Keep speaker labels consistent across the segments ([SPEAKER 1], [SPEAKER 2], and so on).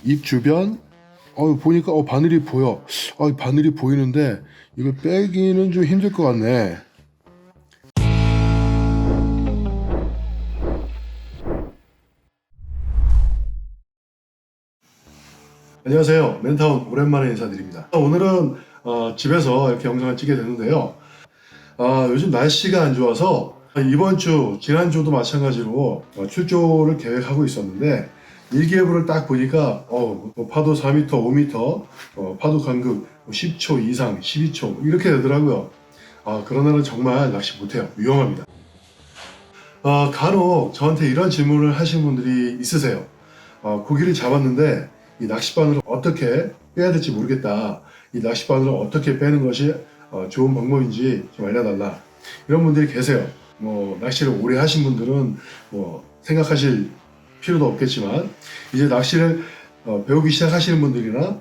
[SPEAKER 1] 입 주변 보니까 바늘이 보여. 바늘이 보이는데 이걸 빼기는 좀 힘들 것 같네. 안녕하세요, 멘타운 오랜만에 인사드립니다. 오늘은 집에서 이렇게 영상을 찍게 되는데요. 요즘 날씨가 안 좋아서 이번 주, 지난주도 마찬가지로 출조를 계획하고 있었는데 일기예보를 딱 보니까 뭐 파도 4m, 5m, 파도 간극 10초 이상, 12초 이렇게 되더라고요. 그런 날은 정말 낚시 못해요. 위험합니다. 간혹 저한테 이런 질문을 하시는 분들이 있으세요. 고기를 잡았는데 이 낚싯바늘을 어떻게 빼야 될지 모르겠다. 이 낚싯바늘을 어떻게 빼는 것이 좋은 방법인지 좀 알려달라. 이런 분들이 계세요. 낚시를 오래 하신 분들은 생각하실 필요도 없겠지만 이제 낚시를 배우기 시작하시는 분들이나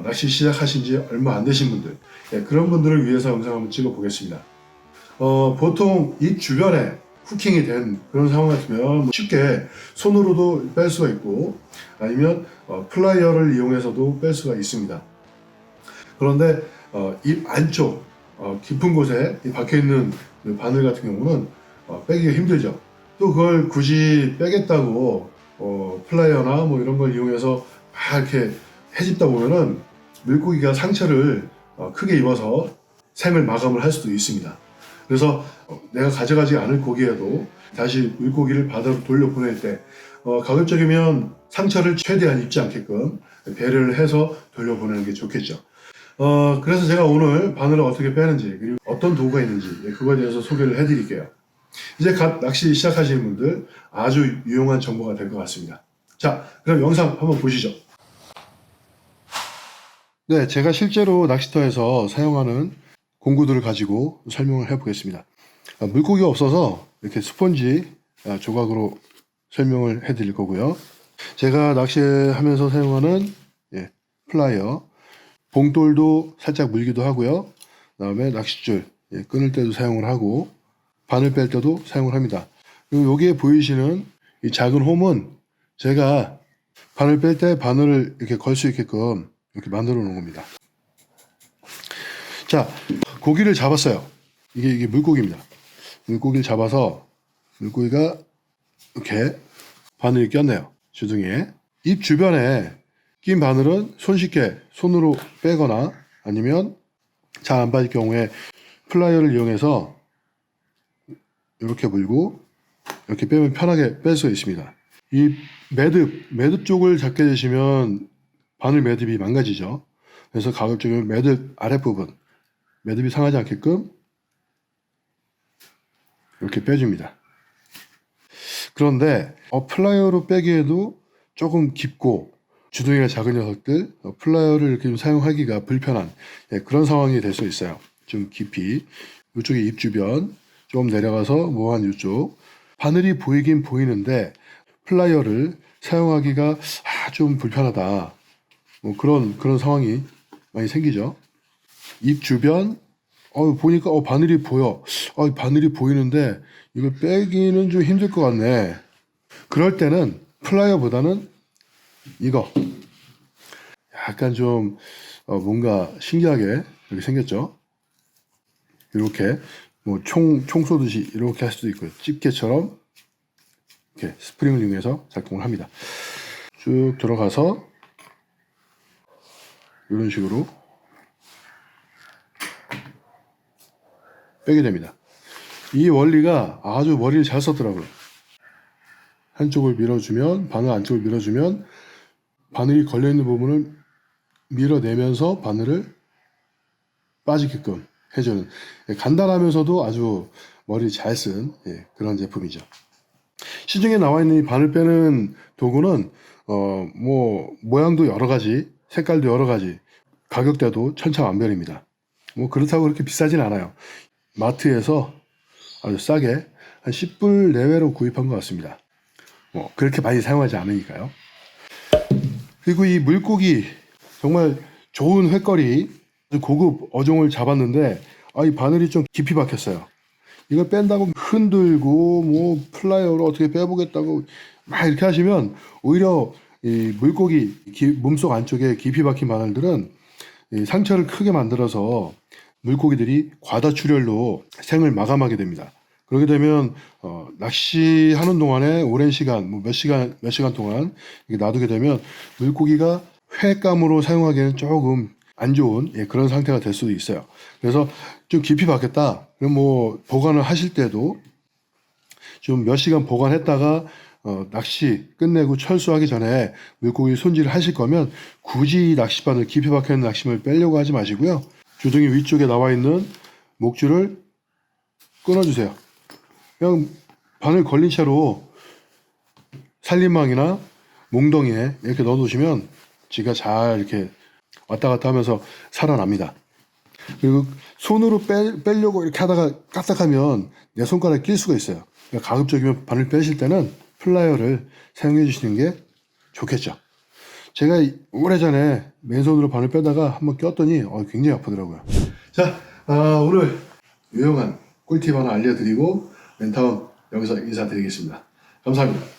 [SPEAKER 1] 낚시 시작하신 지 얼마 안 되신 분들, 그런 분들을 위해서 영상 한번 찍어 보겠습니다. 보통 입 주변에 후킹이 된 그런 상황 같으면 쉽게 손으로도 뺄 수가 있고 아니면 플라이어를 이용해서도 뺄 수가 있습니다. 그런데 입 안쪽 깊은 곳에 박혀있는 바늘 같은 경우는 빼기가 힘들죠. 또 그걸 굳이 빼겠다고 플라이어나 이런 걸 이용해서 막 이렇게 헤집다 보면은 물고기가 상처를 크게 입어서 생을 마감을 할 수도 있습니다. 그래서 내가 가져가지 않을 고기에도 다시 물고기를 바다로 돌려보낼 때 가급적이면 상처를 최대한 입지 않게끔 배려를 해서 돌려보내는 게 좋겠죠. 그래서 제가 오늘 바늘을 어떻게 빼는지 그리고 어떤 도구가 있는지 그거에 대해서 소개를 해드릴게요. 이제 갓 낚시 시작하시는 분들 아주 유용한 정보가 될 것 같습니다. 자, 그럼 영상 한번 보시죠. 네, 제가 실제로 낚시터에서 사용하는 공구들을 가지고 설명을 해보겠습니다. 물고기가 없어서 이렇게 스펀지 조각으로 설명을 해드릴 거고요. 제가 낚시하면서 사용하는 플라이어, 봉돌도 살짝 물기도 하고요. 그 다음에 낚싯줄 끊을 때도 사용을 하고 바늘 뺄 때도 사용을 합니다. 그리고 여기에 보이시는 이 작은 홈은 제가 바늘 뺄 때 바늘을 이렇게 걸 수 있게끔 이렇게 만들어 놓은 겁니다. 자, 고기를 잡았어요. 이게 물고기입니다. 물고기를 잡아서 물고기가 이렇게 바늘이 꼈네요. 주둥이에. 입 주변에 낀 바늘은 손쉽게 손으로 빼거나 아니면 잘 안 빠질 경우에 플라이어를 이용해서 이렇게 물고 이렇게 빼면 편하게 뺄 수가 있습니다. 이 매듭 쪽을 잡게 되시면 바늘 매듭이 망가지죠. 그래서 가급적이면 매듭 아랫부분, 매듭이 상하지 않게끔 이렇게 빼줍니다. 그런데 플라이어로 빼기에도 조금 깊고 주둥이가 작은 녀석들 플라이어를 이렇게 좀 사용하기가 불편한 그런 상황이 될 수 있어요. 좀 깊이 이쪽에 입 주변 좀 내려가서 한 이쪽 바늘이 보이긴 보이는데 플라이어를 사용하기가 좀 불편하다. 그런 상황이 많이 생기죠. 입 주변 보니까 바늘이 보여. 바늘이 보이는데 이걸 빼기는 좀 힘들 것 같네. 그럴 때는 플라이어보다는 이거 약간 좀 뭔가 신기하게 이렇게 생겼죠. 이렇게 총 쏘듯이 이렇게 할 수도 있고요. 집게처럼 이렇게 스프링을 이용해서 작동을 합니다. 쭉 들어가서 이런 식으로 빼게 됩니다. 이 원리가 아주 머리를 잘 썼더라고요. 한쪽을 밀어주면 바늘 안쪽을 밀어주면 바늘이 걸려있는 부분을 밀어내면서 바늘을 빠지게끔 해주는 간단하면서도 아주 머리 잘 쓴 그런 제품이죠. 시중에 나와 있는 이 바늘 빼는 도구는 모양도 여러 가지, 색깔도 여러 가지, 가격대도 천차만별입니다. 그렇다고 그렇게 비싸진 않아요. 마트에서 아주 싸게 한 10불 내외로 구입한 것 같습니다. 그렇게 많이 사용하지 않으니까요. 그리고 이 물고기 정말 좋은 횟거리 고급 어종을 잡았는데 이 바늘이 좀 깊이 박혔어요. 이걸 뺀다고 흔들고 플라이어로 어떻게 빼보겠다고 막 이렇게 하시면 오히려 이 물고기 몸속 안쪽에 깊이 박힌 바늘들은 이 상처를 크게 만들어서 물고기들이 과다출혈로 생을 마감하게 됩니다. 그렇게 되면 낚시하는 동안에 오랜 시간, 몇 시간 동안 이렇게 놔두게 되면 물고기가 횟감으로 사용하기에는 조금 안 좋은 그런 상태가 될 수도 있어요. 그래서 좀 깊이 박혔다. 그럼 뭐 보관을 하실 때도 좀 몇 시간 보관했다가 낚시 끝내고 철수하기 전에 물고기 손질을 하실 거면 굳이 낚싯바늘 깊이 박혀있는 낚싯바늘 빼려고 하지 마시고요. 조등이 위쪽에 나와 있는 목줄을 끊어주세요. 그냥 바늘 걸린 채로 살림망이나 몽덩이에 이렇게 넣어두시면 지가 잘 이렇게 왔다 갔다 하면서 살아납니다. 그리고 손으로 빼려고 이렇게 하다가 까딱하면 내 손가락에 낄 수가 있어요. 그러니까 가급적이면 바늘 빼실 때는 플라이어를 사용해 주시는 게 좋겠죠. 제가 오래전에 맨손으로 바늘 빼다가 한번 꼈더니 굉장히 아프더라고요. 자, 오늘 유용한 꿀팁 하나 알려드리고 멘타운 여기서 인사드리겠습니다. 감사합니다.